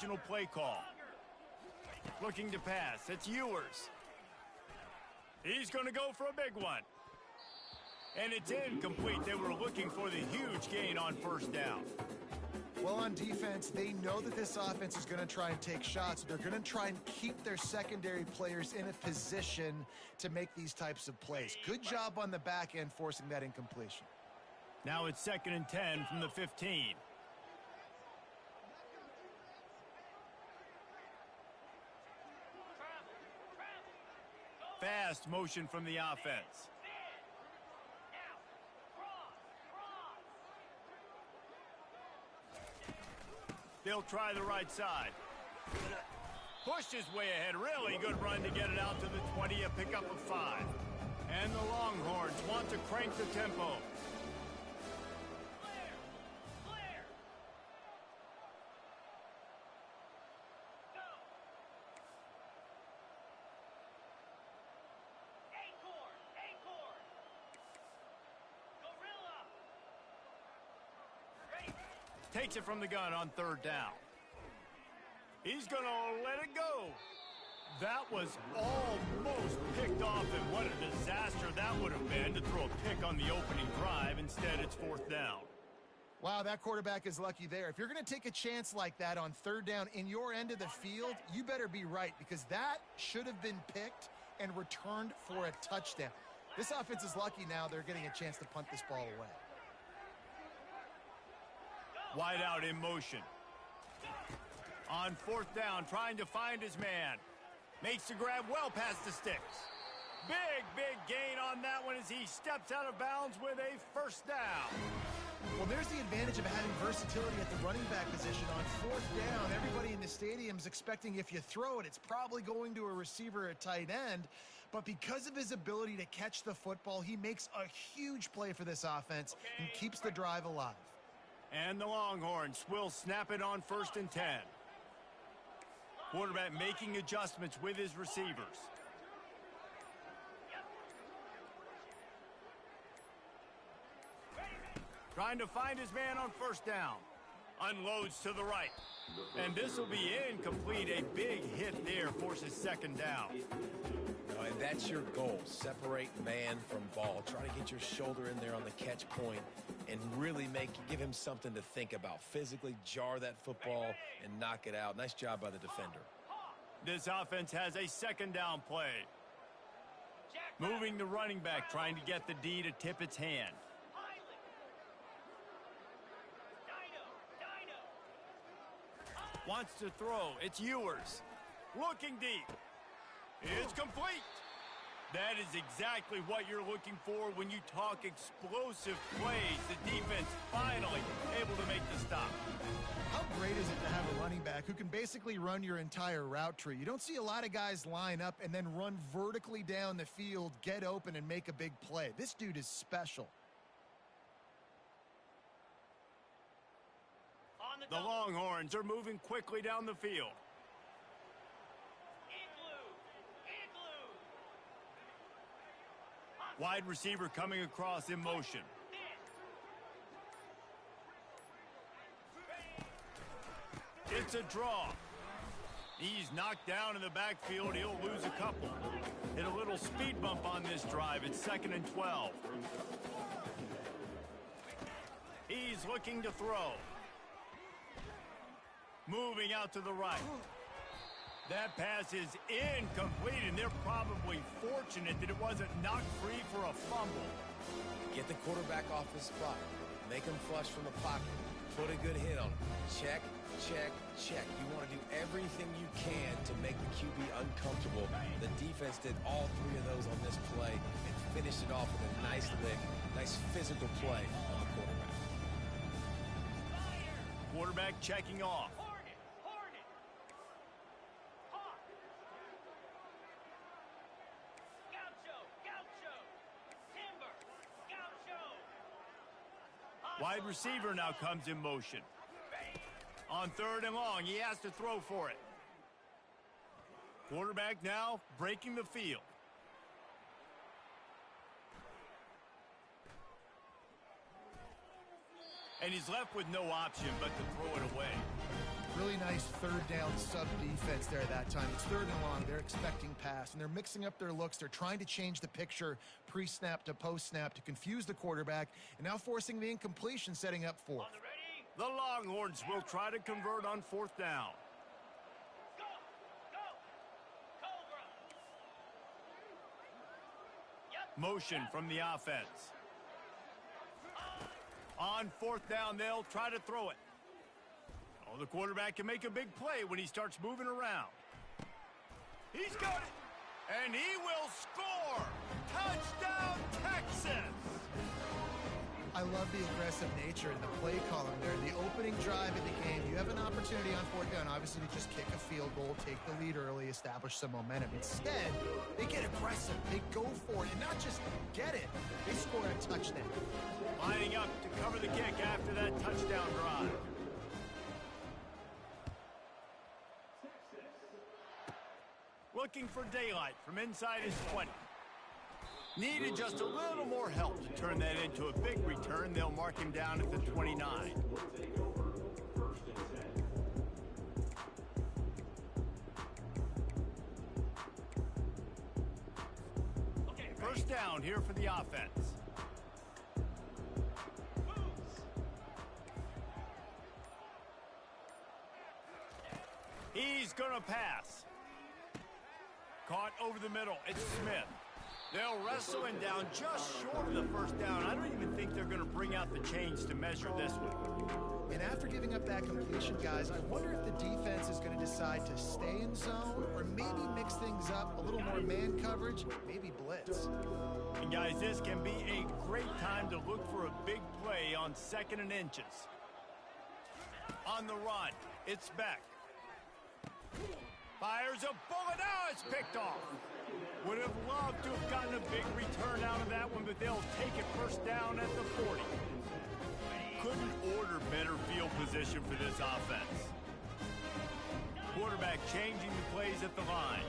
original play call. Looking to pass. It's Ewers. He's going to go for a big one. And it's incomplete. They were looking for the huge gain on first down. Well, on defense, they know that this offense is going to try and take shots. They're going to try and keep their secondary players in a position to make these types of plays. Good job on the back end forcing that incompletion. Now it's 2nd and 10 from the 15. Fast motion from the offense. They'll try the right side. Pushed his way ahead. Really good run to get it out to the 20, a pickup of 5. And the Longhorns want to crank the tempo. Clear. Go. Acorn. Gorilla. Takes it from the gun on 3rd down. He's going to let it go. That was almost picked off, and what a disaster that would have been to throw a pick on the opening drive. Instead, it's 4th down. Wow, that quarterback is lucky there. If you're going to take a chance like that on 3rd down in your end of the field, you better be right, because that should have been picked and returned for a touchdown. This offense is lucky now they're getting a chance to punt this ball away. Wide out in motion. On 4th down, trying to find his man. Makes the grab well past the sticks. Big gain on that one as he steps out of bounds with a 1st down. Well, there's the advantage of having versatility at the running back position. On 4th down, everybody in the stadium's expecting if you throw it, it's probably going to a receiver at tight end. But because of his ability to catch the football, he makes a huge play for this offense and keeps the drive alive. And the Longhorns will snap it on 1st and 10. Quarterback making adjustments with his receivers. Trying to find his man on 1st down. Unloads to the right. And this will be incomplete. A big hit there forces 2nd down. And that's your goal. Separate man from ball. Try to get your shoulder in there on the catch point and really give him something to think about. Physically jar that football and knock it out. Nice job by the defender. This offense has a 2nd down play. Moving the running back, trying to get the D to tip its hand. Wants to throw. It's Ewers. Looking deep. It's complete. That is exactly what you're looking for when you talk explosive plays. The defense finally able to make the stop. How great is it to have a running back who can basically run your entire route tree? You don't see a lot of guys line up and then run vertically down the field, get open, and make a big play. This dude is special. The Longhorns are moving quickly down the field. Wide receiver coming across in motion. It's a draw. He's knocked down in the backfield. He'll lose a couple. Hit a little speed bump on this drive. It's 2nd and 12. He's looking to throw. Moving out to the right. That pass is incomplete, and they're probably fortunate that it wasn't knocked free for a fumble. Get the quarterback off his spot. Make him flush from the pocket. Put a good hit on him. Check, check, check. You want to do everything you can to make the QB uncomfortable. The defense did all 3 of those on this play and finished it off with a nice lick, nice physical play on the quarterback. Quarterback checking off. Wide receiver now comes in motion. On 3rd and long, he has to throw for it. Quarterback now breaking the field. And he's left with no option but to throw it away. Really nice third down sub defense there that time. It's third and long. They're expecting pass, and they're mixing up their looks. They're trying to change the picture pre-snap to post-snap to confuse the quarterback, and now forcing the incompletion, setting up fourth. The Longhorns will try to convert on fourth down. Motion from the offense. On fourth down, they'll try to throw it. Oh, the quarterback can make a big play when he starts moving around. He's got it, and he will score. Touchdown, Texas! I love the aggressive nature in the play column there. The opening drive of the game, you have an opportunity on fourth down, obviously, to just kick a field goal, take the lead early, establish some momentum. Instead, they get aggressive. They go for it, and not just get it. They score a touchdown. Lining up to cover the kick after that touchdown drive. Looking for daylight from inside his 20. Needed just a little more help to turn that into a big return. They'll mark him down at the 29. First down here for the offense. He's going to pass. Caught over the middle. It's Smith. They'll wrestle him down just short of the first down. I don't even think they're going to bring out the chains to measure this one. And after giving up that completion, guys, I wonder if the defense is going to decide to stay in zone or maybe mix things up, a little more man coverage, maybe blitz. And guys, this can be a great time to look for a big play on 2nd and inches. On the run, it's Beck. Fires a bullet. Now it's picked off. Would have loved to have gotten a big return out of that one, but they'll take it first down at the 40. Couldn't order better field position for this offense. Quarterback changing the plays at the line.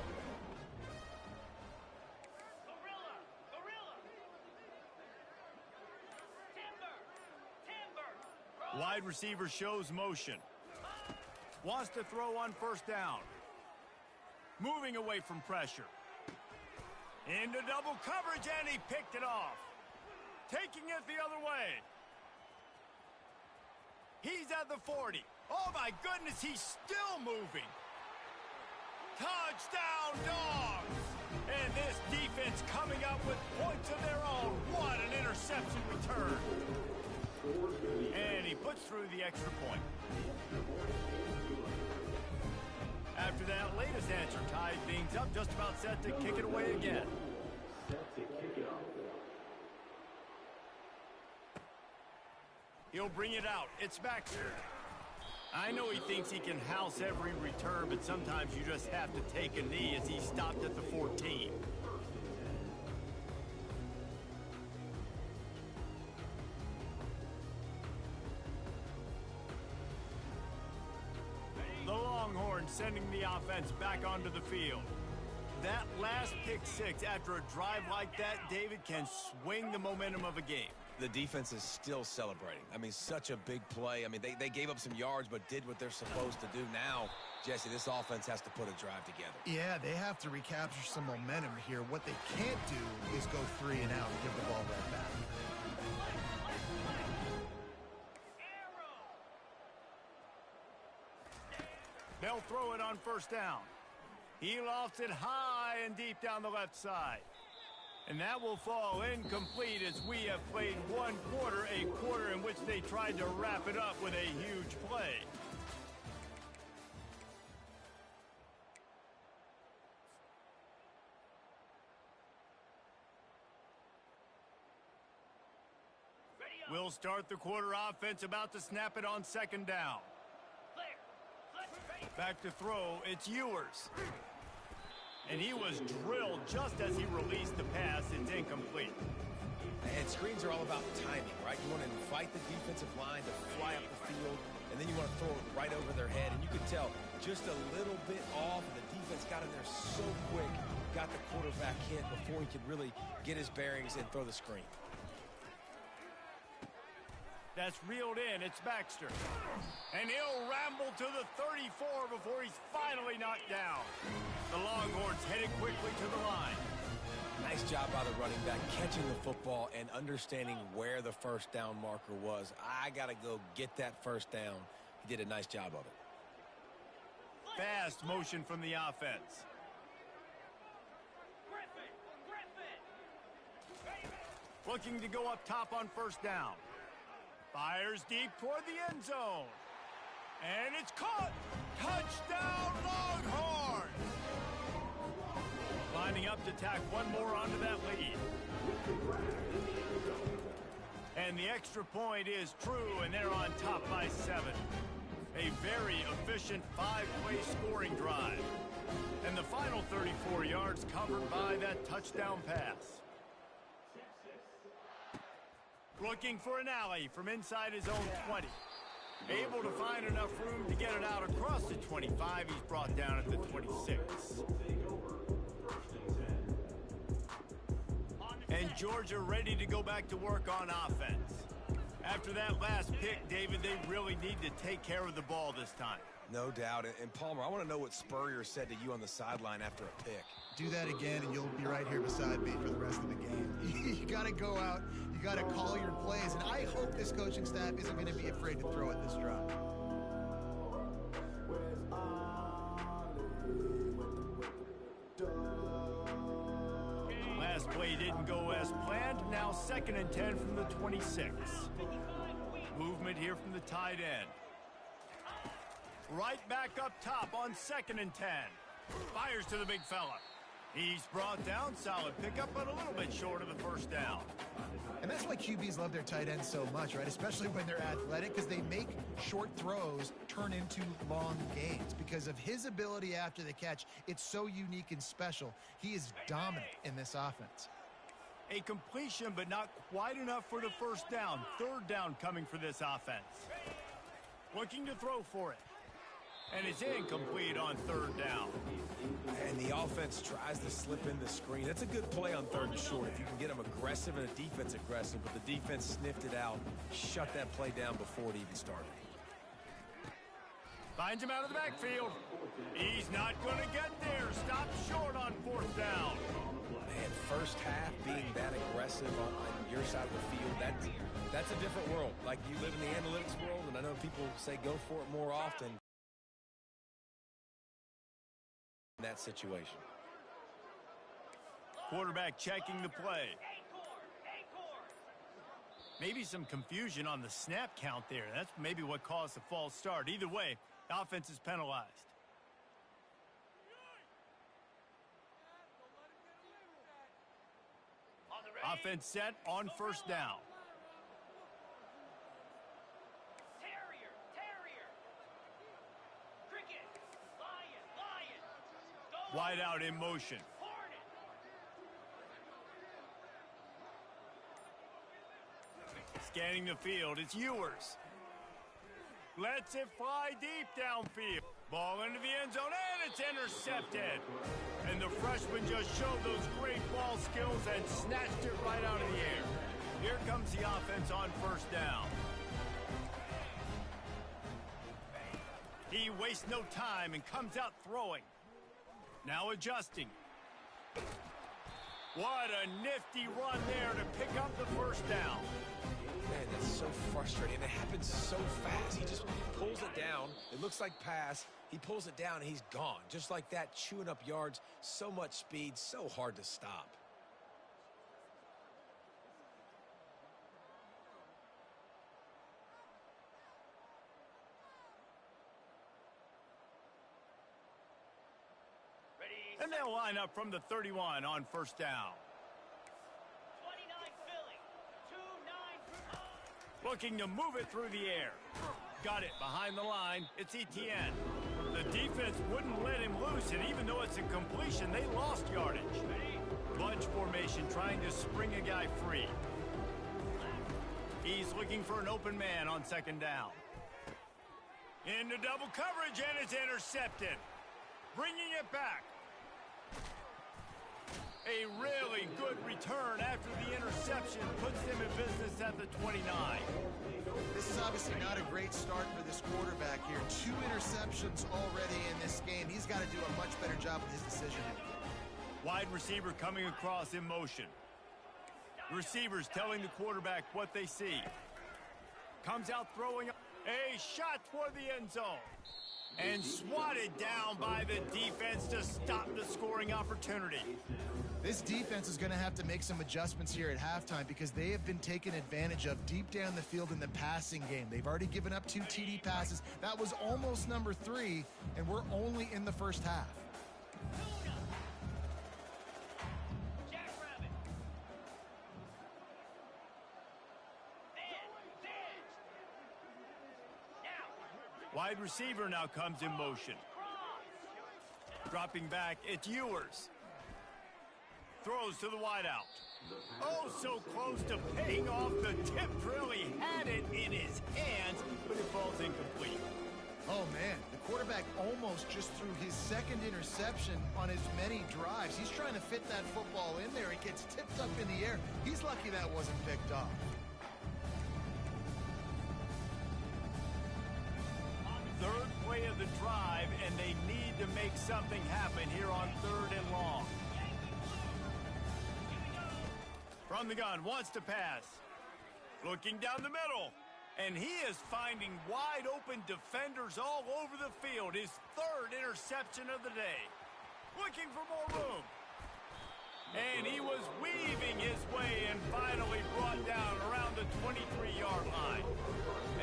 Wide receiver shows motion. Wants to throw on first down. Moving away from pressure. Into double coverage, and he picked it off. Taking it the other way. He's at the 40. Oh, my goodness, he's still moving. Touchdown, Dogs! And this defense coming up with points of their own. What an interception return. And he puts through the extra point. After that latest answer tied things up, just about set to kick it away again. He'll bring it out. It's Baxter. I know he thinks he can house every return, but sometimes you just have to take a knee as he stopped at the 14. The Longhorns sending the offense back onto the field. That last pick six after a drive like that, David, can swing the momentum of a game. The defense is still celebrating. I mean, such a big play. I mean, they gave up some yards but did what they're supposed to do. Now, Jesse, this offense has to put a drive together. Yeah, they have to recapture some momentum here. What they can't do is go 3 and out and give the ball right back. They'll throw it on first down. He lofts it high and deep down the left side. And that will fall incomplete as we have played one quarter, a quarter in which they tried to wrap it up with a huge play. We'll start the quarter offense, about to snap it on second down. Back to throw, it's Ewers. And he was drilled just as he released the pass. It's incomplete. And screens are all about timing, right? You want to invite the defensive line to fly up the field, and then you want to throw it right over their head. And you could tell just a little bit off, and the defense got in there so quick, got the quarterback hit before he could really get his bearings and throw the screen. That's reeled in. It's Baxter. And he'll ramble to the 34 before he's finally knocked down. The Longhorns headed quickly to the line. Nice job by the running back, catching the football and understanding where the first down marker was. I got to go get that first down. He did a nice job of it. Fast motion from the offense. Looking to go up top on first down. Fires deep toward the end zone. And it's caught. Touchdown, Longhorns! Lining up to tack one more onto that lead. And the extra point is true, and they're on top by 7. A very efficient 5-play scoring drive. And the final 34 yards covered by that touchdown pass. Looking for an alley from inside his own 20. Able to find enough room to get it out across the 25. He's brought down at the 26. And Georgia ready to go back to work on offense. After that last pick, David, they really need to take care of the ball this time. No doubt. And Palmer, I want to know what Spurrier said to you on the sideline after a pick. Do that again, and you'll be right here beside me for the rest of the game. You got to go out. You got to call your plays. And I hope this coaching staff isn't going to be afraid to throw at this drive. Last play didn't go as planned. Now 2nd and 10 from the 26. Movement here from the tight end. Right back up top on 2nd and 10. Fires to the big fella. He's brought down. Solid pickup, but a little bit short of the first down. And that's why QBs love their tight ends so much, right? Especially when they're athletic, because they make short throws turn into long gains. Because of his ability after the catch, it's so unique and special. He is dominant in this offense. A completion, but not quite enough for the first down. 3rd down coming for this offense. Looking to throw for it. And it's incomplete on 3rd down. And the offense tries to slip in the screen. That's a good play on 3rd and short. If you can get them aggressive and the defense aggressive, but the defense sniffed it out, shut that play down before it even started. Finds him out of the backfield. He's not going to get there. Stop short on 4th down. Man, first half being that aggressive on your side of the field, that's a different world. Like, you live in the analytics world, and I know people say go for it more often. In that situation. Quarterback checking the play. Maybe some confusion on the snap count there. That's maybe what caused the false start. Either way, the offense is penalized. Offense set on 1st down. Wide out in motion. Scanning the field, it's Ewers. Lets it fly deep downfield. Ball into the end zone, and it's intercepted. And the freshman just showed those great ball skills and snatched it right out of the air. Here comes the offense on 1st down. He wastes no time and comes out throwing. Now adjusting. What a nifty run there to pick up the 1st down. Man, that's so frustrating. It happens so fast. He just pulls it down. It looks like pass. He pulls it down, and he's gone. Just like that, chewing up yards. So much speed, so hard to stop. And they'll line up from the 31 on 1st down. 29 Philly. 2-9. Looking to move it through the air. Got it behind the line. It's Etienne. The defense wouldn't let him loose, and even though it's a completion, they lost yardage. Bunch formation trying to spring a guy free. He's looking for an open man on 2nd down. Into double coverage, and it's intercepted. Bringing it back. A really good return after the interception puts them in business at the 29. This is obviously not a great start for this quarterback here. 2 interceptions already in this game. He's got to do a much better job with his decision-making. Wide receiver coming across in motion. Receivers telling the quarterback what they see. Comes out throwing a shot toward the end zone. And swatted down by the defense to stop the scoring opportunity. This defense is going to have to make some adjustments here at halftime because they have been taken advantage of deep down the field in the passing game. They've already given up 2 TD passes. That was almost number 3, and we're only in the first half. Wide receiver now comes in motion. Dropping back, it's Ewers. Throws to the wideout. Oh, so close to paying off. The tip drill. He had it in his hands, but it falls incomplete. Oh, man, the quarterback almost just threw his second interception on as many drives. He's trying to fit that football in there. It gets tipped up in the air. He's lucky that wasn't picked off. Third play of the drive, and they need to make something happen here on 3rd and long. From the gun, wants to pass. Looking down the middle. And he is finding wide open defenders all over the field. His 3rd interception of the day. Looking for more room. And he was weaving his way and finally brought down around the 23-yard line.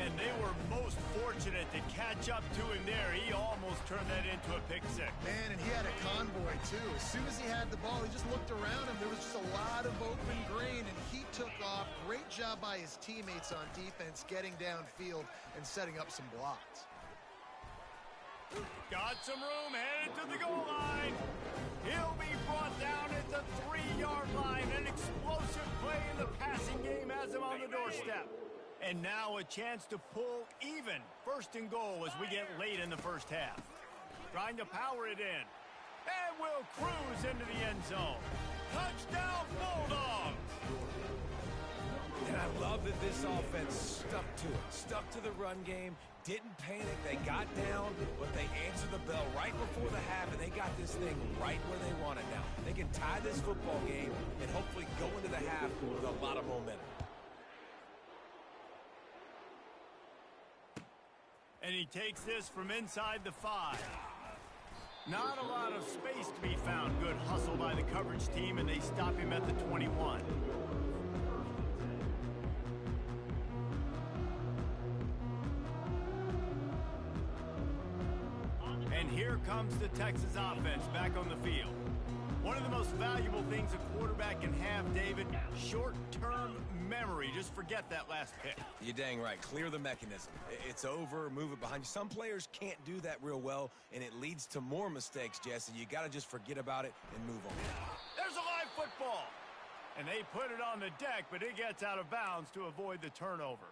And they were most fortunate to catch up to him there. He almost turned that into a pick six. Man, and he had a convoy, too. As soon as he had the ball, he just looked around him. There was just a lot of open green, and he took off. Great job by his teammates on defense, getting downfield and setting up some blocks. Got some room, headed to the goal line. He'll be brought down at the 3-yard line. An explosive play in the passing game has him on the doorstep. And now a chance to pull even. 1st and goal as we get late in the first half. Trying to power it in. And will cruise into the end zone. Touchdown, Bulldogs! And I love that this offense stuck to it. Stuck to the run game. Didn't panic. They got down, but they answered the bell right before the half, and they got this thing right where they want it now. They can tie this football game and hopefully go into the half with a lot of momentum. And he takes this from inside the 5. Not a lot of space to be found. Good hustle by the coverage team, and they stop him at the 21. And here comes the Texas offense back on the field. One of the most valuable things a quarterback can have, David, short-term memory. Just forget that last pick. You're dang right. Clear the mechanism. It's over. Move it behind you. Some players can't do that real well, and it leads to more mistakes, Jesse. You got to just forget about it and move on. There's a live football. And they put it on the deck, but it gets out of bounds to avoid the turnover.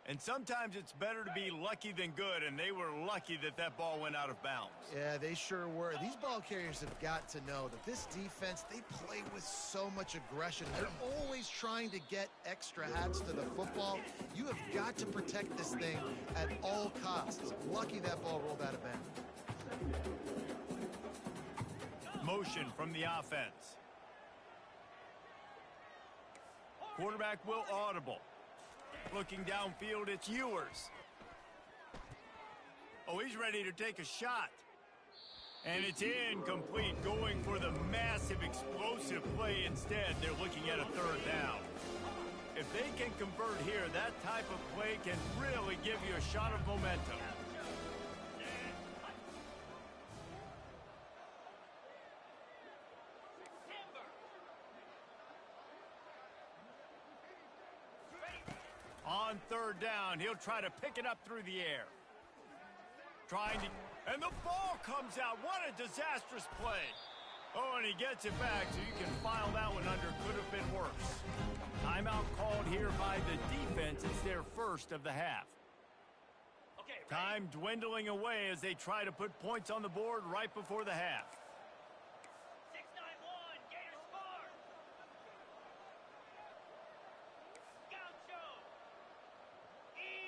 And sometimes it's better to be lucky than good, and they were lucky that that ball went out of bounds. Yeah, they sure were. These ball carriers have got to know that this defense, they play with so much aggression. They're always trying to get extra hats to the football. You have got to protect this thing at all costs. Lucky that ball rolled out of bounds. Motion from the offense. Quarterback will audible. Looking downfield, it's Ewers. Oh, he's ready to take a shot. And it's incomplete, going for the massive explosive play instead. They're looking at a 3rd down. If they can convert here, that type of play can really give you a shot of momentum. On 3rd down, he'll try to pick it up through the air. And the ball comes out. What a disastrous play. Oh, and he gets it back, so you can file that one under. Could have been worse. Timeout called here by the defense. It's their 1st of the half. Time dwindling away as they try to put points on the board right before the half. 6-9-1, Gators 5.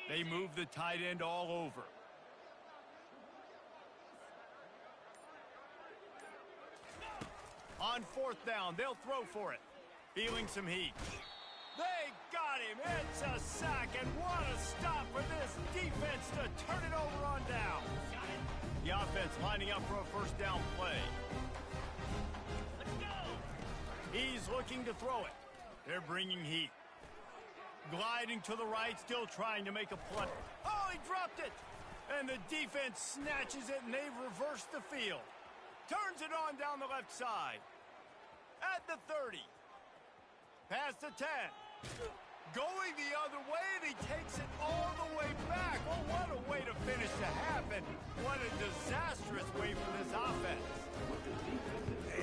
They move the tight end all over. On fourth down, they'll throw for it. Feeling some heat. They got him. It's a sack, and what a stop for this defense to turn it over on down. The offense lining up for a first down play. Let's go. He's looking to throw it. They're bringing heat. Gliding to the right, still trying to make a play. Oh, he dropped it. And the defense snatches it, and they've reversed the field. Turns it on down the left side. At the 30. Past the 10. Going the other way, and he takes it all the way back. Oh, what a way to finish the half, and what a disastrous way for this offense.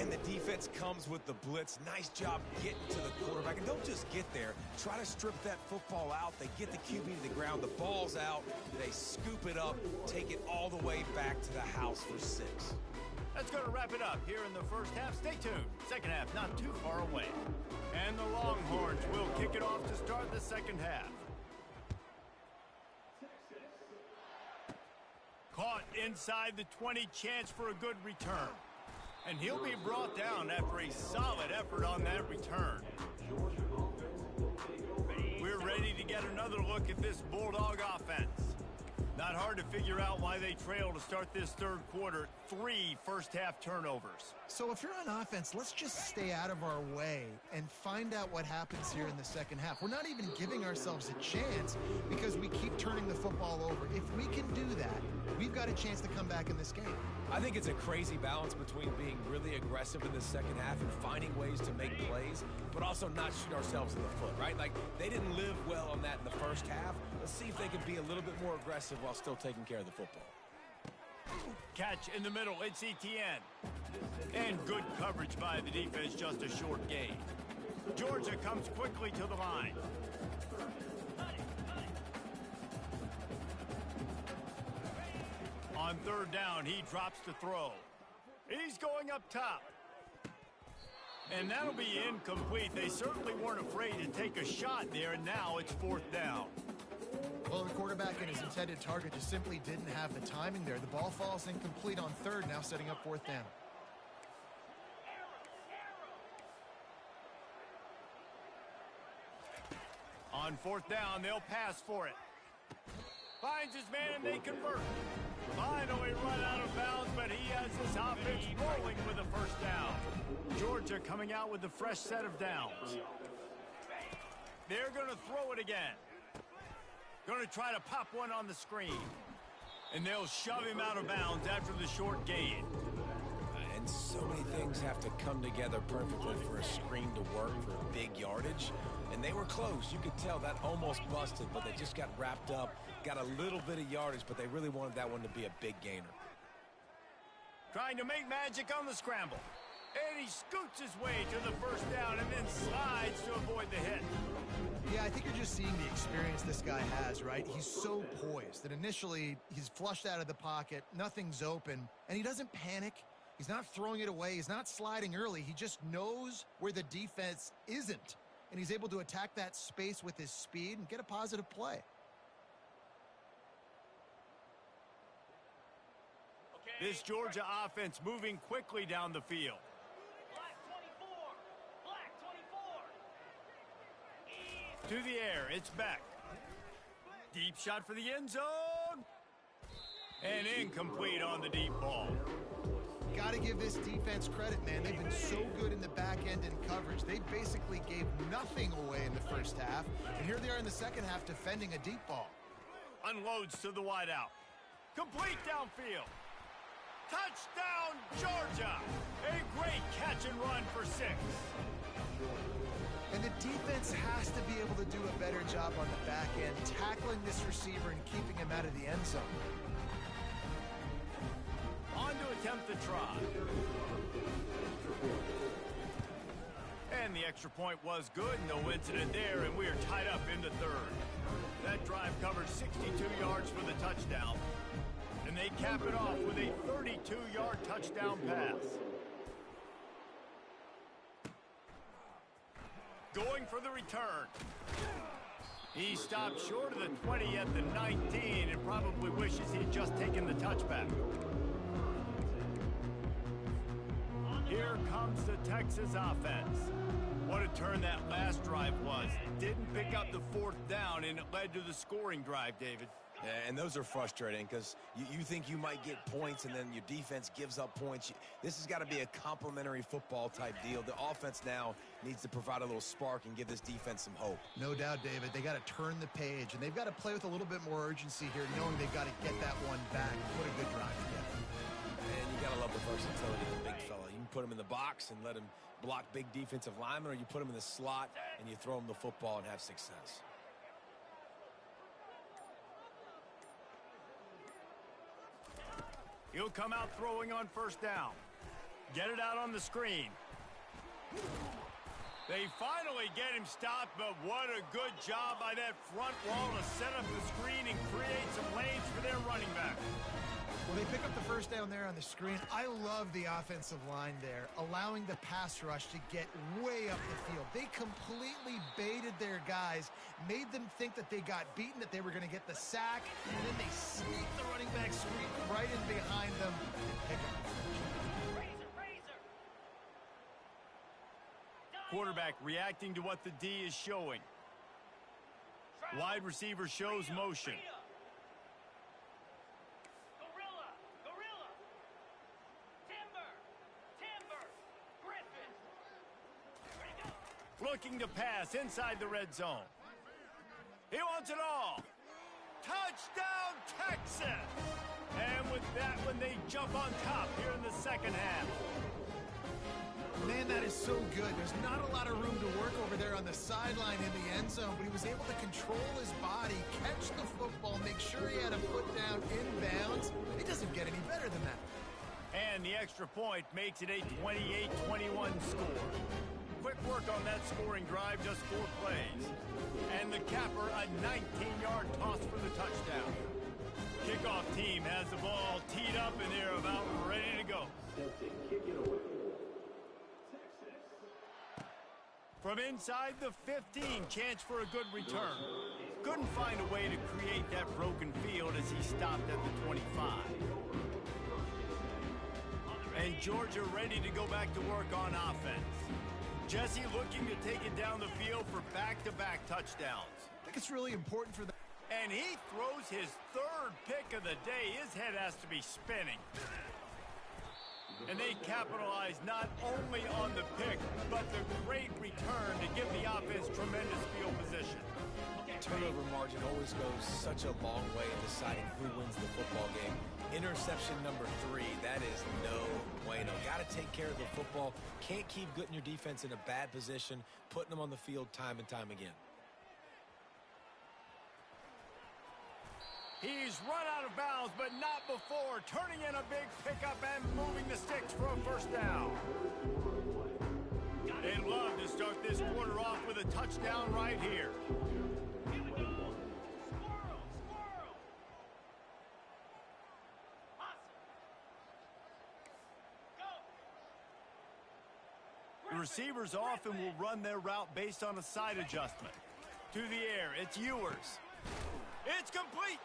And the defense comes with the blitz. Nice job getting to the quarterback. And don't just get there. Try to strip that football out. They get the QB to the ground. The ball's out. They scoop it up, take it all the way back to the house for 6. That's going to wrap it up here in the first half. Stay tuned. Second half not too far away. And the Longhorns will kick it off to start the second half. Caught inside the 20, chance for a good return. And he'll be brought down after a solid effort on that return. We're ready to get another look at this Bulldog offense. Not hard to figure out why they trail to start this third quarter. 3 first-half turnovers. So if you're on offense, let's just stay out of our way and find out what happens here in the second half. We're not even giving ourselves a chance because we keep turning the football over. If we can do that, we've got a chance to come back in this game. I think it's a crazy balance between being really aggressive in the second half and finding ways to make plays, but also not shoot ourselves in the foot, right? Like, they didn't live well on that in the first half. Let's see if they can be a little bit more aggressive while still taking care of the football. Catch in the middle, it's ETN. And good coverage by the defense, just a short gain. Georgia comes quickly to the line. On third down, he drops to throw. He's going up top. And that'll be incomplete. They certainly weren't afraid to take a shot there, and now it's fourth down. Well, the quarterback and his intended target just simply didn't have the timing there. The ball falls incomplete on third, now setting up fourth down. On fourth down, they'll pass for it. Finds his man, and they convert. Finally run out of bounds, but he has his offense rolling with a first down. Georgia coming out with a fresh set of downs. They're going to throw it again. Going to try to pop one on the screen. And they'll shove him out of bounds after the short gain. And so many things have to come together perfectly for a screen to work for big yardage. And they were close. You could tell that almost busted, but they just got wrapped up, got a little bit of yardage, but they really wanted that one to be a big gainer. Trying to make magic on the scramble. And he scoots his way to the first down and then slides to avoid the hit. Yeah, I think you're just seeing the experience this guy has, right? He's so poised that initially he's flushed out of the pocket, nothing's open, and he doesn't panic. He's not throwing it away. He's not sliding early. He just knows where the defense isn't, and he's able to attack that space with his speed and get a positive play. This Georgia offense moving quickly down the field. Black 24. Black 24. To the air, it's Beck. Deep shot for the end zone. And incomplete on the deep ball. Got to give this defense credit, man. They've been so good in the back end in coverage. They basically gave nothing away in the first half. And here they are in the second half defending a deep ball. Unloads to the wideout. Complete downfield. Touchdown, Georgia! A great catch and run for 6. And the defense has to be able to do a better job on the back end, tackling this receiver and keeping him out of the end zone. On to attempt the try. And the extra point was good. No incident there, and we are tied up into third. That drive covered 62 yards for the touchdown. And they cap it off with a 32-yard touchdown pass. Going for the return. He stopped short of the 20 at the 19 and probably wishes he'd just taken the touchback. Here comes the Texas offense. What a turn that last drive was. Didn't pick up the 4th down, and it led to the scoring drive, David. Yeah, and those are frustrating because you think you might get points and then your defense gives up points. This has got to be a complementary football type deal. The offense now needs to provide a little spark and give this defense some hope. No doubt, David. They got to turn the page, and they've got to play with a little bit more urgency here, knowing they've got to get that one back and put a good drive together. And you got to love the versatility of the big fella. You can put him in the box and let him block big defensive linemen, or you put him in the slot and you throw him the football and have success. He'll come out throwing on 1st down. Get it out on the screen. They finally get him stopped, but what a good job by that front wall to set up the screen and create some lanes for their running back. Well, they pick up the 1st down there on the screen. I love the offensive line there, allowing the pass rush to get way up the field. They completely baited their guys, made them think that they got beaten, that they were going to get the sack, and then they sneak the running back screen right in behind them and pick up the first. Quarterback reacting to what the D is showing. Wide receiver shows motion. Looking to pass inside the red zone. He wants it all. Touchdown, Texas! And with that one, they jump on top here in the 2nd half. Man, that is so good. There's not a lot of room to work over there on the sideline in the end zone, but he was able to control his body, catch the football, make sure he had a foot down inbounds. It doesn't get any better than that. And the extra point makes it a 28-21 score. Quick work on that scoring drive, just 4 plays. And the capper, a 19-yard toss for the touchdown. Kickoff team has the ball teed up, and they're about ready to go. From inside the 15, chance for a good return. Couldn't find a way to create that broken field as he stopped at the 25. And Georgia ready to go back to work on offense. Jesse looking to take it down the field for back-to-back touchdowns. I think it's really important for them. And he throws his 3rd pick of the day. His head has to be spinning. And they capitalize not only on the pick, but the great return to give the offense tremendous field position. Turnover margin always goes such a long way in deciding who wins the football game. Interception number 3, that is no bueno. Got to take care of the football. Can't keep getting your defense in a bad position, putting them on the field time and time again. He's run out of bounds, but not before. Turning in a big pickup and moving the sticks for a 1st down. They'd love to start this quarter off with a touchdown right here. The receivers often will run their route based on a side adjustment. To the air, it's Ewers. It's complete.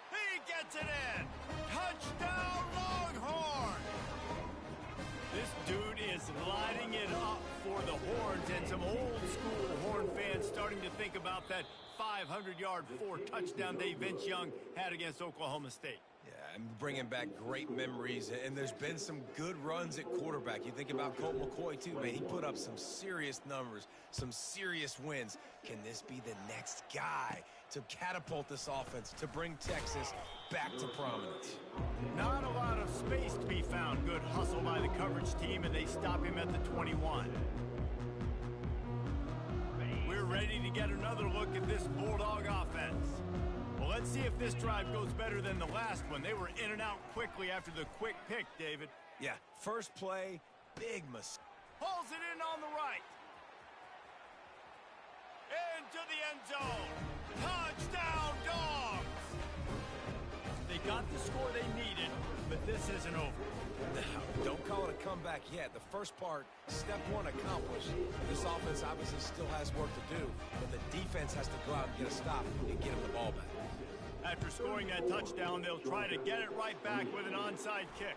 He gets it in. Touchdown, Longhorn. This dude is lighting it up for the Horns, and some old-school Horn fans starting to think about that 500-yard 4-touchdown day Vince Young had against Oklahoma State. Yeah, I'm bringing back great memories, and there's been some good runs at quarterback. You think about Colt McCoy, too, man. He put up some serious numbers, some serious wins. Can this be the next guy to catapult this offense, to bring Texas back to prominence? Not a lot of space to be found. Good hustle by the coverage team, and they stop him at the 21. We're ready to get another look at this Bulldog offense. Well, let's see if this drive goes better than the last one. They were in and out quickly after the quick pick, David. Yeah, first play, big mistake. Pulls it in on the right. Into the end zone. Touchdown, Dogs! They got the score they needed, but this isn't over. Don't call it a comeback. back yet. The first part, step one accomplished. This offense obviously still has work to do, but the defense has to go out and get a stop and get him the ball back. After scoring that touchdown, they'll try to get it right back with an onside kick.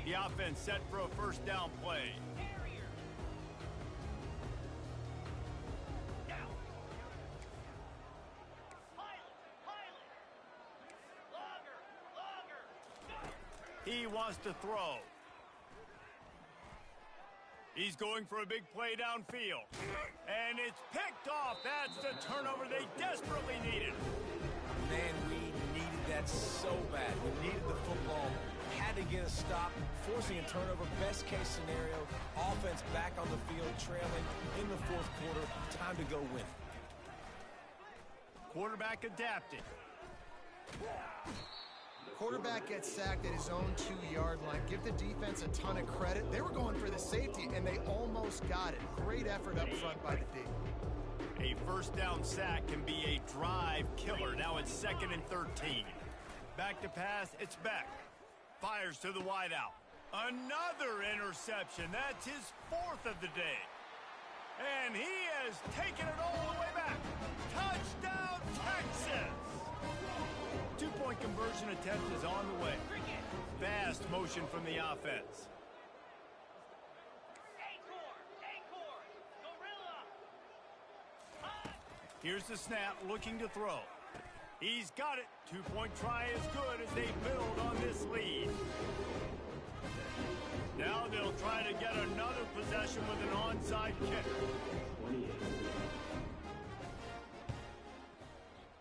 The offense set for a first down play. He wants to throw. He's going for a big play downfield. And it's picked off. That's the turnover they desperately needed. Man, we needed that so bad. We needed the football. Had to get a stop, forcing a turnover. Best case scenario, offense back on the field, trailing in the fourth quarter. Time to go win. Quarterback adapted. Quarterback gets sacked at his own 2-yard line. Give the defense a ton of credit. They were going for the safety, and they almost got it. Great effort up front by the D. A first down sack can be a drive killer. Now it's 2nd and 13. Back to pass, it's Beck. Fires to the wideout. Another interception. That's his 4th of the day. And he has taken it all the way back. Touchdown, Texas! Two-point conversion attempt is on the way. Fast motion from the offense. Here's the snap, looking to throw. He's got it. Two-point try as good as they build on this lead. Now they'll try to get another possession with an onside kick.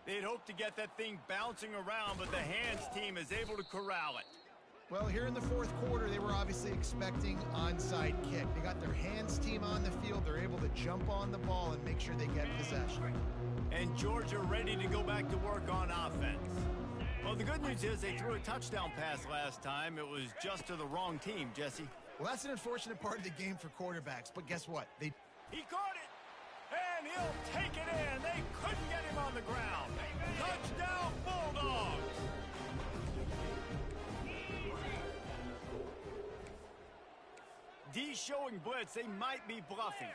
They'd hope to get that thing bouncing around, but the hands team is able to corral it. Well, here in the fourth quarter, they were obviously expecting onside kick. They got their hands team on the field. They're able to jump on the ball and make sure they get possession. And Georgia ready to go back to work on offense. Well, the good news is they threw a touchdown pass last time. It was just to the wrong team, Jesse. Well, that's an unfortunate part of the game for quarterbacks, but guess what? He caught it, and he'll take it in. They couldn't get him on the ground. Touchdown, Bulldogs! D showing blitz. They might be bluffing.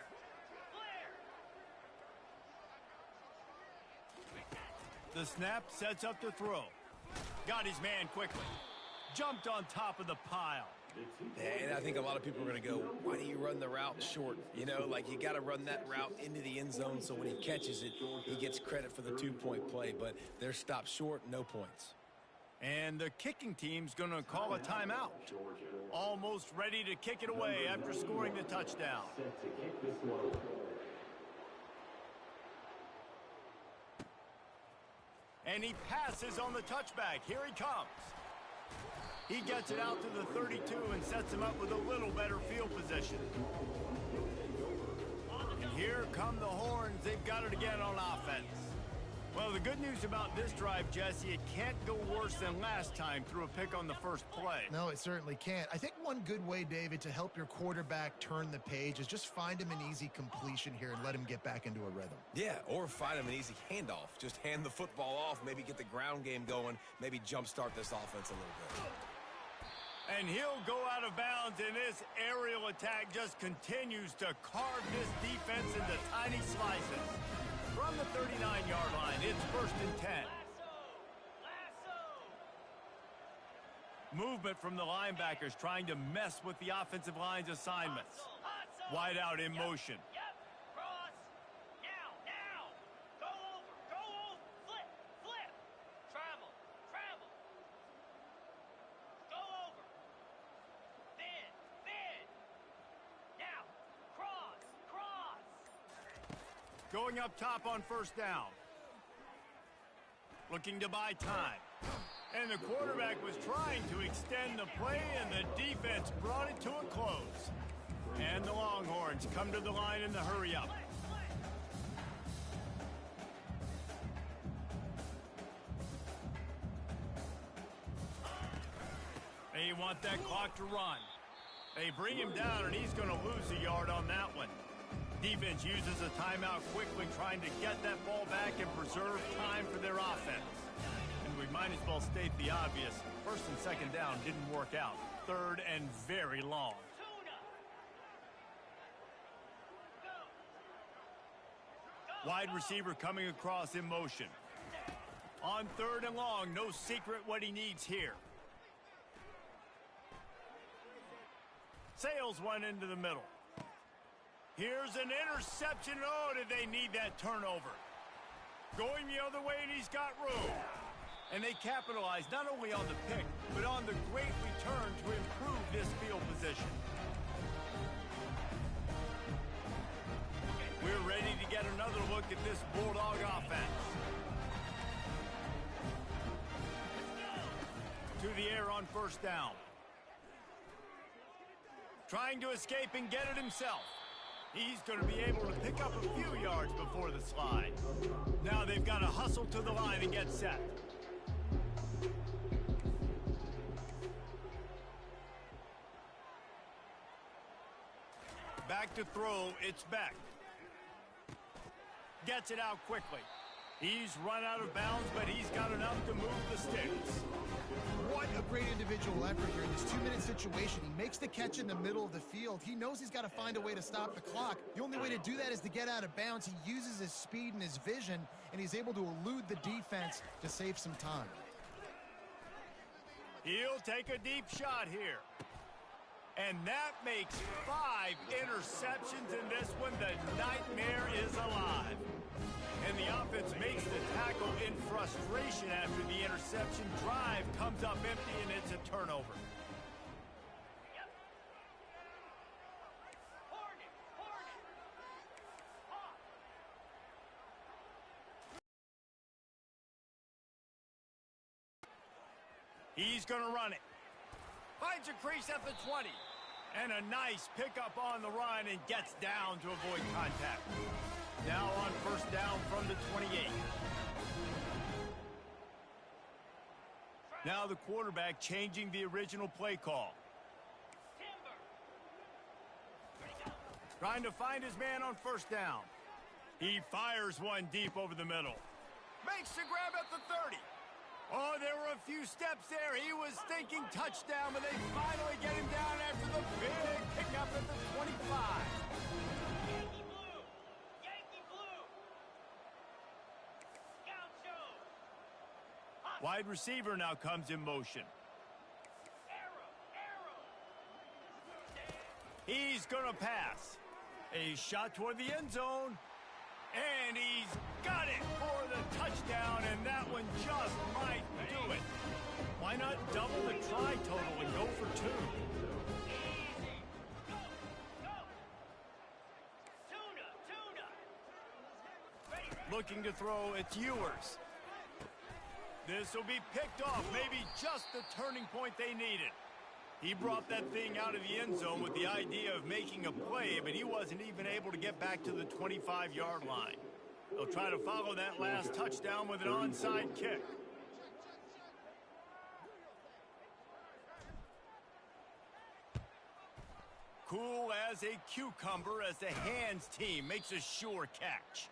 The snap sets up to throw. Got his man quickly. Jumped on top of the pile. And I think a lot of people are going to go, why do you run the route short? You know, like you got to run that route into the end zone so when he catches it, he gets credit for the two-point play. But they're stopped short, no points. And the kicking team's going to call a timeout. Almost ready to kick it away after scoring the touchdown. And he passes on the touchback. Here he comes. He gets it out to the 32 and sets him up with a little better field position. And here come the horns. They've got it again on offense. Well, the good news about this drive, Jesse, it can't go worse than last time through a pick on the first play. No, it certainly can't. I think one good way, David, to help your quarterback turn the page is just find him an easy completion here and let him get back into a rhythm. Yeah, or find him an easy handoff. Just hand the football off, maybe get the ground game going, maybe jumpstart this offense a little bit. And he'll go out of bounds, and this aerial attack just continues to carve this defense into tiny slices. From the 39-yard line, it's 1st and 10. Movement from the linebackers trying to mess with the offensive line's assignments. Wide out in motion. Cross. Now. Go over. Flip. Travel. Go over. Bend. Now. Cross. Going up top on first down. Looking to buy time. And the quarterback was trying to extend the play, and the defense brought it to a close. And the Longhorns come to the line in the hurry-up. They want that clock to run. They bring him down, and he's going to lose a yard on that one. Defense uses a timeout quickly, trying to get that ball back and preserve time time for their offense. And we might as well state the obvious. First and second down didn't work out. Third and very long. Wide receiver coming across in motion. On third and long, no secret what he needs here. Sails one into the middle. Here's an interception. Oh, did they need that turnover? Going the other way, and he's got room. And they capitalize not only on the pick, but on the great return to improve this field position. We're ready to get another look at this Bulldog offense. To the air on first down. Trying to escape and get it himself. He's going to be able to pick up a few yards before the slide. Now they've got to hustle to the line and get set. Back to throw, it's Beck. Gets it out quickly. He's run out of bounds, but he's got enough to move the sticks. What a great individual effort here in this 2-minute situation. He makes the catch in the middle of the field. He knows he's got to find a way to stop the clock. The only way to do that is to get out of bounds. He uses his speed and his vision, and he's able to elude the defense to save some time. He'll take a deep shot here. And that makes 5 interceptions in this one. The nightmare is alive. And the offense makes the tackle in frustration after the interception. Drive comes up empty, and it's a turnover. He's going to run it. Finds a crease at the 20. And a nice pickup on the run and gets down to avoid contact. Now on first down from the 28. Now the quarterback changing the original play call. Trying to find his man on first down. He fires one deep over the middle. Makes the grab at the 30. Oh, there were a few steps there. He was thinking touchdown, but they finally get him down after the big pickup at the 25. Yankee blue! Yankee blue! Scout show! Wide receiver now comes in motion. Arrow! Arrow! He's going to pass. A shot toward the end zone. And he's got it for the touchdown, and that one just might do it. Why not double the try total and go for 2? Easy! Go! Go! Tuna! Tuna! Ready! Looking to throw, it's Ewers. This will be picked off, maybe just the turning point they needed. He brought that thing out of the end zone with the idea of making a play, but he wasn't even able to get back to the 25-yard line. They'll try to follow that last touchdown with an onside kick. Cool as a cucumber as the hands team makes a sure catch.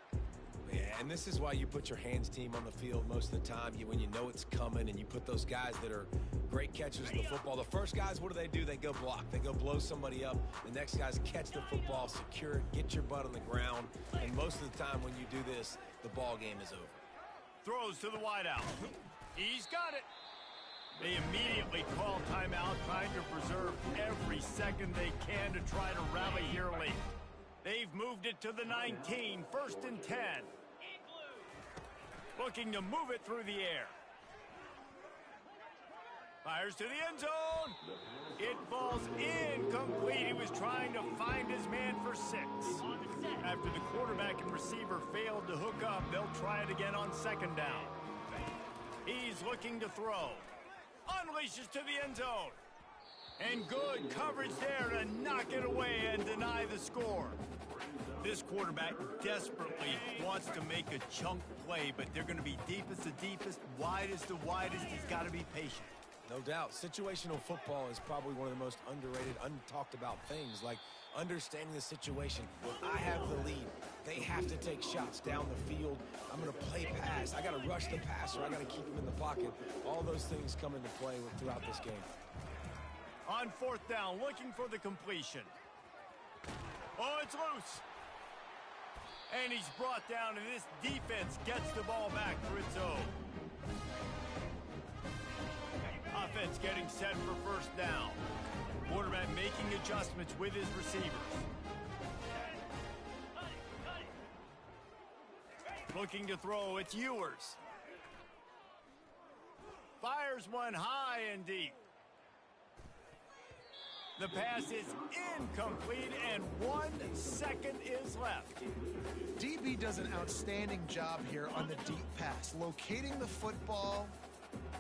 Yeah, and this is why you put your hands team on the field most of the time. When you know it's coming, and you put those guys that are great catchers of the football. The first guys, what do? They go block. They go blow somebody up. The next guys catch the football, secure it, get your butt on the ground. And most of the time when you do this, the ball game is over. Throws to the wideout. He's got it. They immediately call timeout, trying to preserve every second they can to try to rally here late. They've moved it to the 19, first and 10. Looking to move it through the air. Fires to the end zone. It falls incomplete. He was trying to find his man for 6. After the quarterback and receiver failed to hook up, they'll try it again on second down. He's looking to throw. Unleashes to the end zone. And good coverage there to knock it away and deny the score. This quarterback desperately wants to make a chunk play, but they're going to be deepest the deepest, widest the widest. He's got to be patient. No doubt. Situational football is probably one of the most underrated, untalked about things, like understanding the situation. If I have the lead, they have to take shots down the field. I'm going to play pass. I got to rush the passer. I got to keep him in the pocket. All those things come into play throughout this game. On fourth down, looking for the completion. Oh, it's loose. And he's brought down, and this defense gets the ball back for its own. Offense getting set for first down. Quarterback making adjustments with his receivers. Looking to throw, it's Ewers. Fires one high and deep. The pass is incomplete, and 1 second is left. DB does an outstanding job here on the deep pass, locating the football,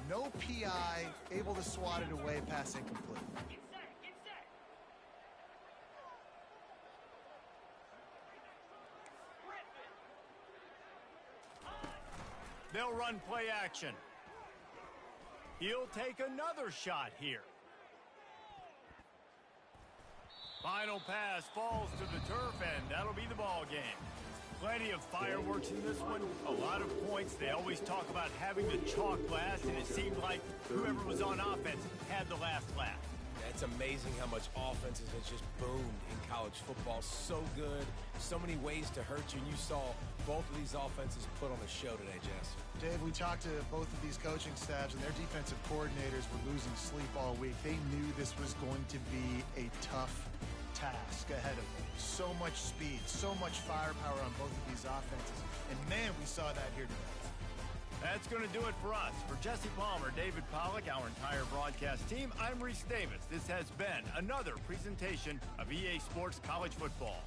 no PI, able to swat it away, pass incomplete. Get set, get set. Griffin. They'll run play action. He'll take another shot here. Final pass falls to the turf, and that'll be the ball game. Plenty of fireworks in this one. A lot of points. They always talk about having the chalk last, and it seemed like whoever was on offense had the last laugh. It's amazing how much offenses has just boomed in college football. So good, so many ways to hurt you, and you saw both of these offenses put on a show today, Jess. Dave, we talked to both of these coaching staffs, and their defensive coordinators were losing sleep all week. They knew this was going to be a tough task ahead of them. So much speed, so much firepower on both of these offenses. And man, we saw that here today. That's going to do it for us. For Jesse Palmer, David Pollack, our entire broadcast team, I'm Reese Davis. This has been another presentation of EA Sports College Football.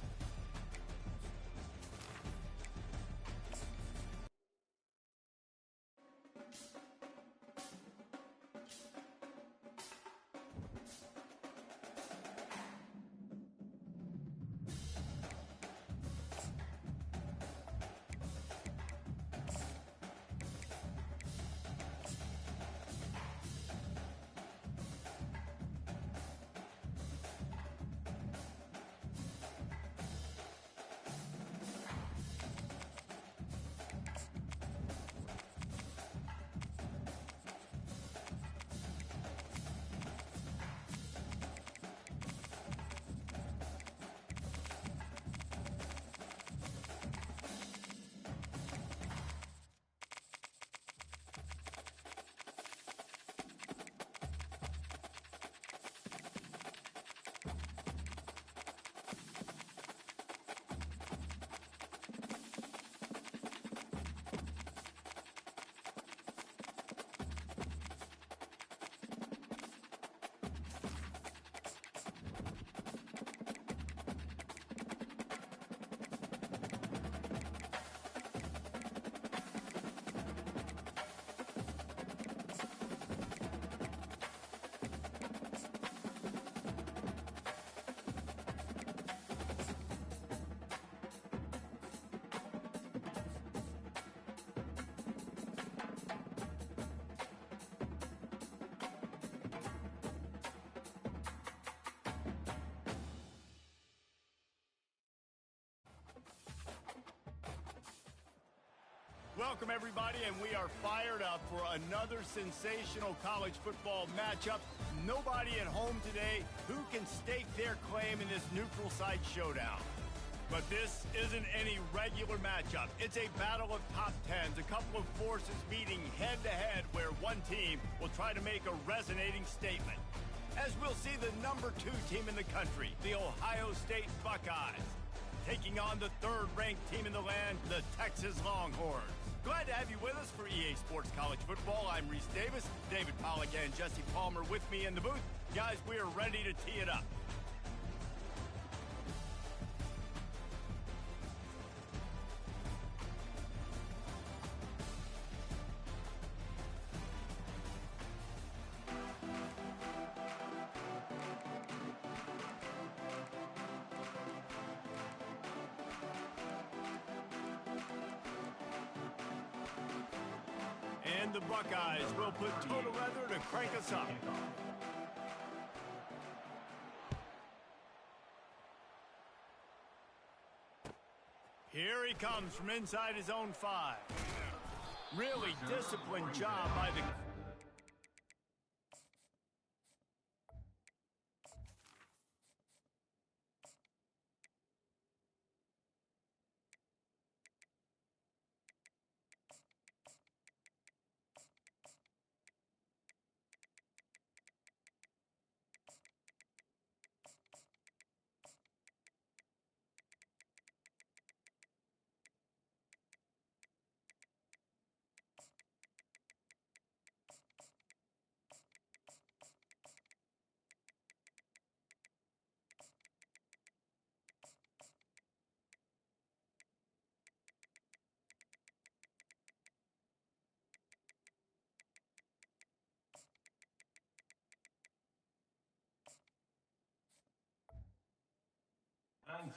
Welcome, everybody, and we are fired up for another sensational college football matchup. Nobody at home today who can stake their claim in this neutral site showdown. But this isn't any regular matchup. It's a battle of top tens, a couple of forces meeting head-to-head where one team will try to make a resonating statement. As we'll see the number 2 team in the country, the Ohio State Buckeyes, taking on the third-ranked team in the land, the Texas Longhorns. Glad to have you with us for EA Sports College Football. I'm Reese Davis, David Pollack and Jesse Palmer with me in the booth. Guys, we are ready to tee it up. And the Buckeyes will put total weather to crank us up. Here he comes from inside his own 5. Really disciplined job by the...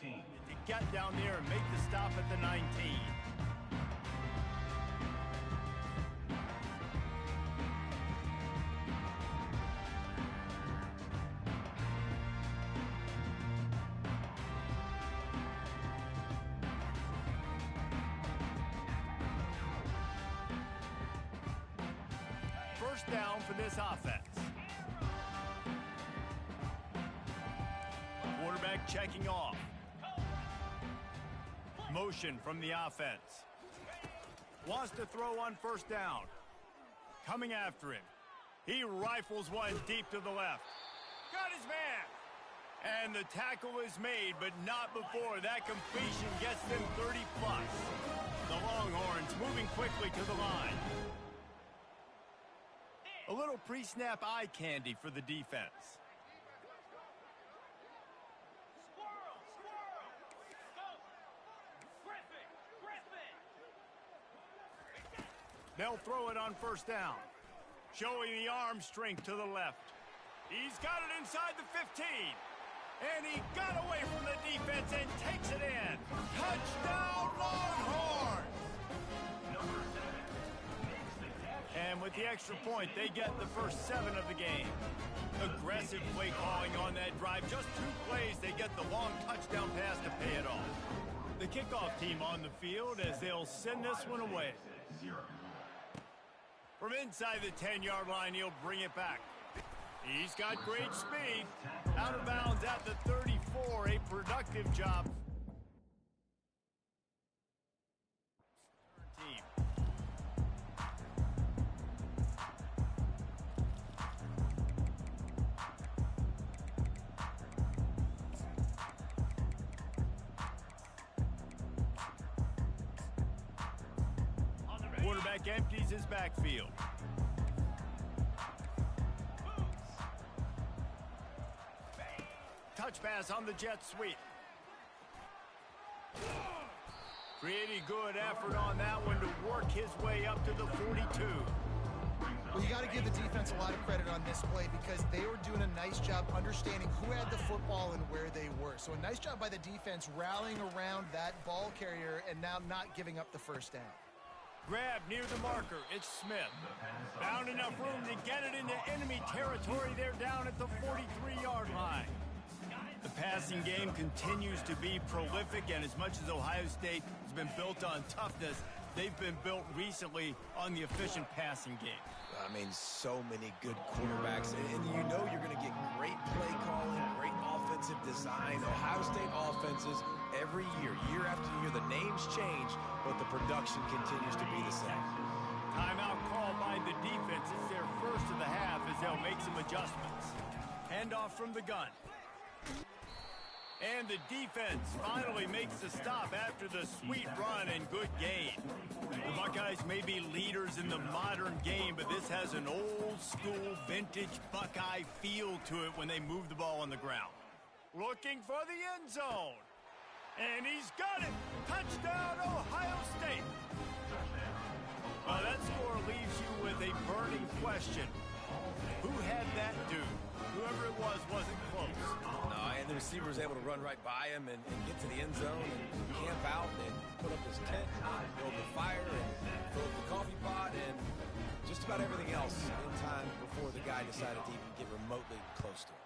To get down there and make the stop at the 19. First down for this offense. Quarterback checking off. Motion from the offense. Wants to throw on first down. Coming after him. He rifles one deep to the left. Got his man. And the tackle is made, but not before that completion gets them 30+. The Longhorns moving quickly to the line. A little pre-snap eye candy for the defense. They'll throw it on first down. Showing the arm strength to the left. He's got it inside the 15. And he got away from the defense and takes it in. Touchdown, Longhorns! And with the extra point, they get the first 7 of the game. Aggressive play calling on that drive. Just 2 plays, they get the long touchdown pass to pay it off. The kickoff team on the field as they'll send this one away. From inside the 10-yard line, he'll bring it back. He's got great speed. Out of bounds at the 34, a productive job. Quarterback empties his backfield. Touch pass on the jet sweep. Pretty good effort on that one to work his way up to the 42. Well, you got to give the defense a lot of credit on this play because they were doing a nice job understanding who had the football and where they were. So a nice job by the defense rallying around that ball carrier and now not giving up the first down. Grab near the marker. It's Smith. Found enough room to get it into enemy territory. They're down at the 43-yard line. The passing game continues to be prolific, and as much as Ohio State has been built on toughness, they've been built recently on the efficient passing game. I mean, so many good quarterbacks, and you know you're going to get great play calling, great offensive design. Ohio State offenses every year, year after year, the names change, but the production continues to be the same. Timeout call by the defense. It's their first of the half as they'll make some adjustments. Handoff from the gun. And the defense finally makes the stop after the sweet run and good gain. The Buckeyes may be leaders in the modern game, but this has an old-school, vintage Buckeye feel to it when they move the ball on the ground. Looking for the end zone. And he's got it. Touchdown, Ohio State. Well, that score leaves you with a burning question. Who had that dude? Whoever it was wasn't close. No, and the receiver was able to run right by him and get to the end zone and camp out and put up his tent, build the fire, and fill up the coffee pot, and about everything else in time before the guy decided to even get remotely close to him.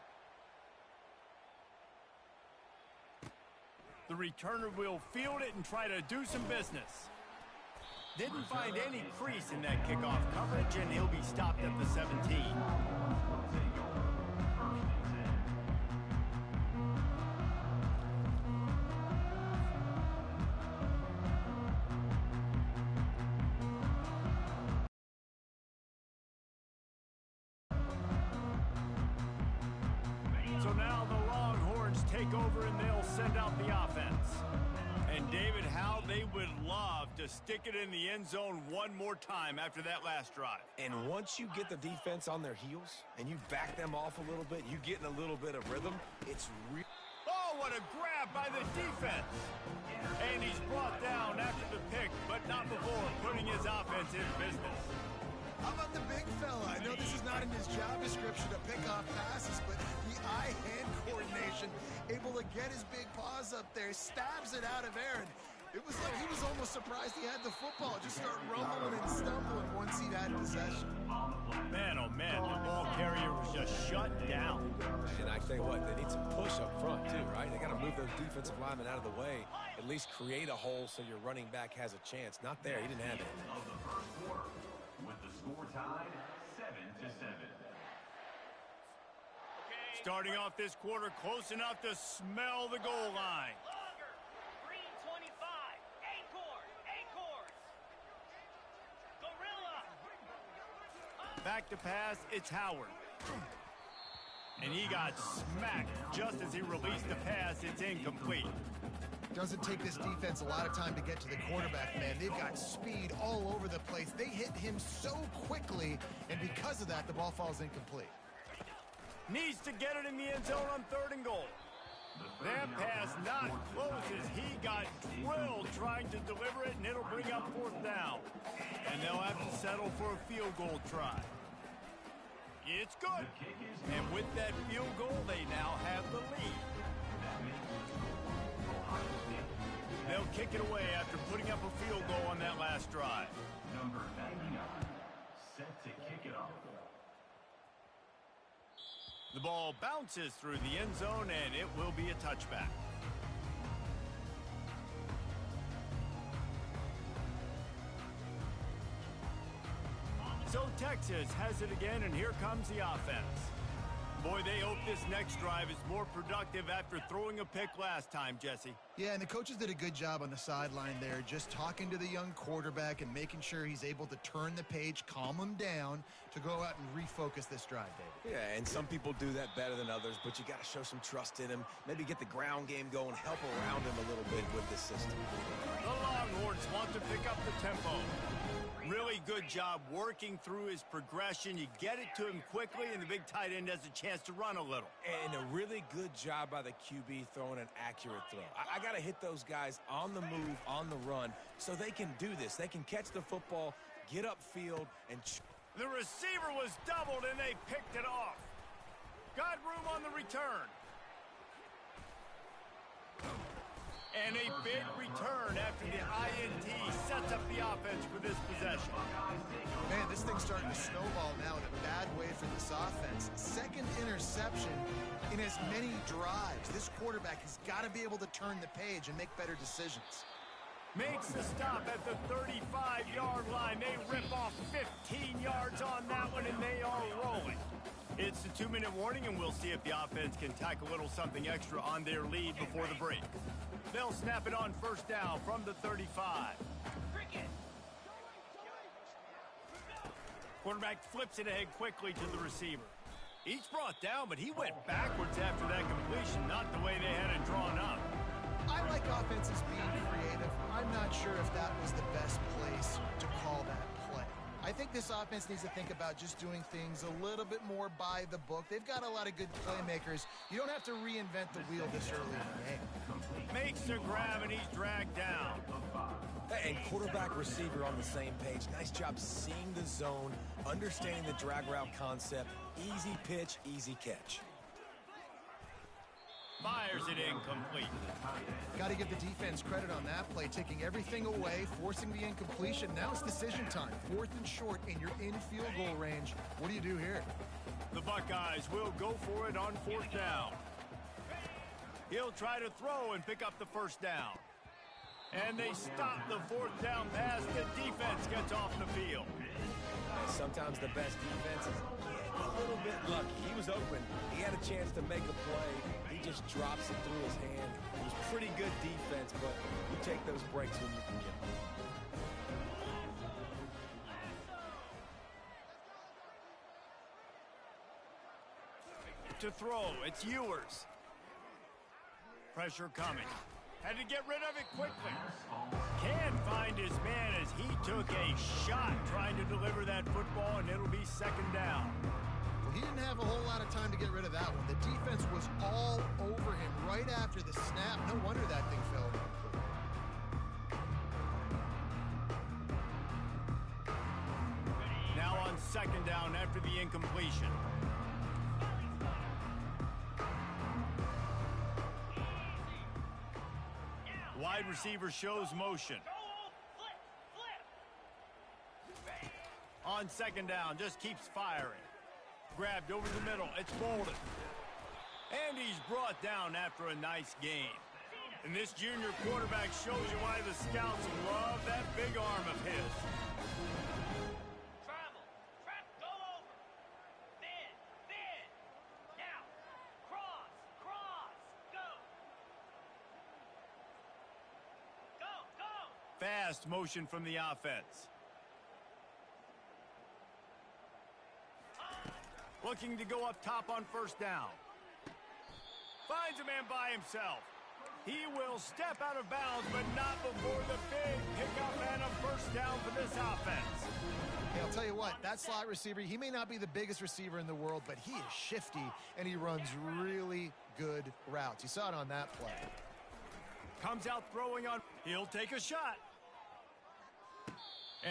The returner will field it and try to do some business. Didn't find any crease in that kickoff coverage, and he'll be stopped at the 17. So now the Longhorns take over and they'll send out the offense. And David, how they would love to stick it in the end zone one more time after that last drive. And once you get the defense on their heels and you back them off a little bit, you get in a little bit of rhythm, it's real. Oh, what a grab by the defense. And he's brought down after the pick, but not before putting his offense in business. How about the big fella? I know this is not in his job description to pick off passes, but the eye-hand coordination, able to get his big paws up there, stabs it out of Aaron. It was like he was almost surprised he had the football. Just start rumbling and stumbling once he'd had possession. Man, oh man, the ball carrier was just shut down. And I tell you what, they need some push up front too, right? They got to move those defensive linemen out of the way, at least create a hole so your running back has a chance. Not there, he didn't have it. Of the first quarter, with the score tied 7-7. Starting off this quarter close enough to smell the goal line. Longer. Green 25. Acorns. Gorilla. Back to pass, it's Howard. And he got smacked just as he released the pass. It's incomplete. Doesn't take this defense a lot of time to get to the quarterback, man. They've got speed all over the place. They hit him so quickly, and because of that, the ball falls incomplete. Needs to get it in the end zone on 3rd and goal. That pass not close as he got drilled trying to deliver it, and it'll bring up 4th down. And they'll have to settle for a field goal try. It's good. And with that field goal, they now have the lead. They'll kick it away after putting up a field goal on that last drive. Number 99, set to kick it off. The ball bounces through the end zone, and it will be a touchback. So Texas has it again, and here comes the offense. Boy, they hope this next drive is more productive after throwing a pick last time, Jesse. Yeah, and the coaches did a good job on the sideline there, just talking to the young quarterback and making sure he's able to turn the page, calm him down to go out and refocus this drive, David. Yeah, and some people do that better than others, but you got to show some trust in him. Maybe get the ground game going, help around him a little bit with this system. The Longhorns want to pick up the tempo. Really good job working through his progression. You get it to him quickly, and the big tight end has a chance to run a little. And a really good job by the QB throwing an accurate throw. I got to hit those guys on the move, on the run, so they can do this. They can catch the football, get upfield, and... The receiver was doubled, and they picked it off. Got room on the return. And a big return after the INT sets up the offense for this possession. Man, this thing's starting to snowball now in a bad way for this offense. 2nd interception in as many drives. This quarterback has got to be able to turn the page and make better decisions. Makes the stop at the 35-yard line. They rip off 15 yards on that one, and they are rolling. It's the 2-minute warning, and we'll see if the offense can tack a little something extra on their lead before the break. They'll snap it on 1st down from the 35. Quarterback flips it ahead quickly to the receiver. He's brought down, but he went backwards after that completion, not the way they had it drawn up. I like offenses being creative. I'm not sure if that was the best place to call that play. I think this offense needs to think about just doing things a little bit more by the book. They've got a lot of good playmakers. You don't have to reinvent the wheel this early in the game. Makes the grab, and he's dragged down. And quarterback receiver on the same page. Nice job seeing the zone, understanding the drag route concept. Easy pitch, easy catch. Fires it incomplete. Got to give the defense credit on that play, taking everything away, forcing the incompletion. Now it's decision time. 4th and short, and you're in field goal range. What do you do here? The Buckeyes will go for it on 4th down. He'll try to throw and pick up the 1st down. And they stop the 4th down pass. The defense gets off the field. Sometimes the best defense is a little bit lucky. He was open. He had a chance to make a play. He just drops it through his hand. It was pretty good defense, but you take those breaks when you can get them. To throw, it's Ewers. Pressure coming. Had to get rid of it quickly. Can't find his man as he took a shot trying to deliver that football, and it'll be 2nd down. Well, he didn't have a whole lot of time to get rid of that one. The defense was all over him right after the snap. No wonder that thing fell incomplete. Now on 2nd down after the incompletion. Wide receiver shows motion. On 2nd down, just keeps firing. Grabbed over the middle, it's Bolden. And he's brought down after a nice gain. And this junior quarterback shows you why the scouts love that big arm of his. Travel. Trap. Go over. Then. Now. Cross. Go. Go. Fast motion from the offense. Looking to go up top on 1st down. Finds a man by himself. He will step out of bounds, but not before the big pickup and a 1st down for this offense. Hey, I'll tell you what, that slot receiver, he may not be the biggest receiver in the world, but he is shifty, and he runs really good routes. You saw it on that play. Comes out throwing on. He'll take a shot.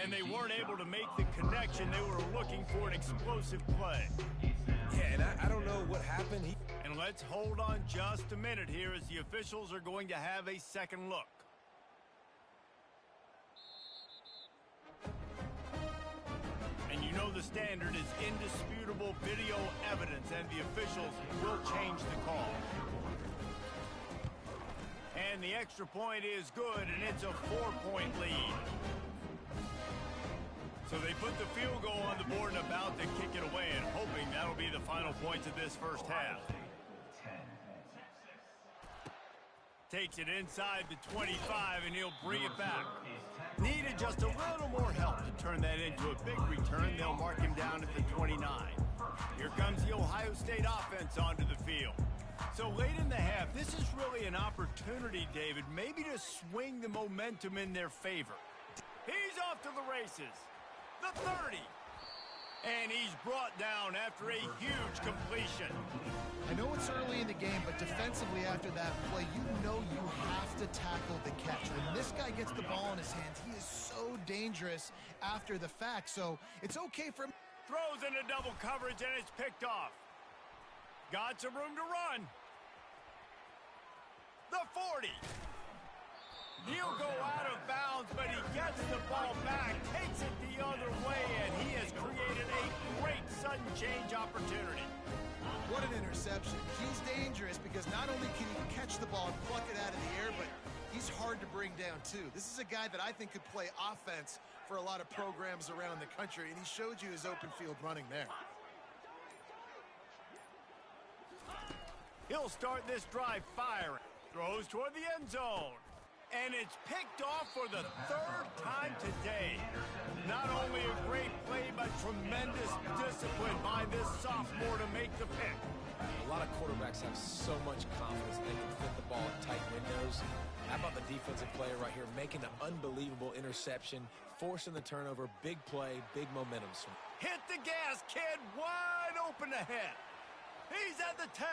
And they weren't able to make the connection. They were looking for an explosive play. Yeah, and I don't know what happened. And let's hold on just a minute here as the officials are going to have a second look. And you know the standard is indisputable video evidence, and the officials will change the call. And the extra point is good, and it's a 4-point lead. So they put the field goal on the board and about to kick it away, and hoping that'll be the final points of this 1st half. Takes it inside the 25, and he'll bring it back. Needed just a little more help to turn that into a big return. They'll mark him down at the 29. Here comes the Ohio State offense onto the field. So late in the half, this is really an opportunity, David, maybe to swing the momentum in their favor. He's off to the races. The 30. And he's brought down after a huge completion. I know it's early in the game, but defensively after that play, you know you have to tackle the catch. When this guy gets the ball in his hands, he is so dangerous after the fact. So it's okay for him. Throws into double coverage, and it's picked off. Got some room to run. The 40. He'll go out of bounds, but he gets the ball back, takes it the other way, and he has created a great sudden change opportunity. What an interception. He's dangerous because not only can he catch the ball and pluck it out of the air, but he's hard to bring down, too. This is a guy that I think could play offense for a lot of programs around the country, and he showed you his open field running there. He'll start this drive firing. Throws toward the end zone. And it's picked off for the 3rd time today. Not only a great play, but tremendous discipline by this sophomore to make the pick. A lot of quarterbacks have so much confidence they can fit the ball in tight windows. How about the defensive player right here making an unbelievable interception, forcing the turnover, big play, big momentum swing. Hit the gas, kid, wide open ahead. He's at the 10.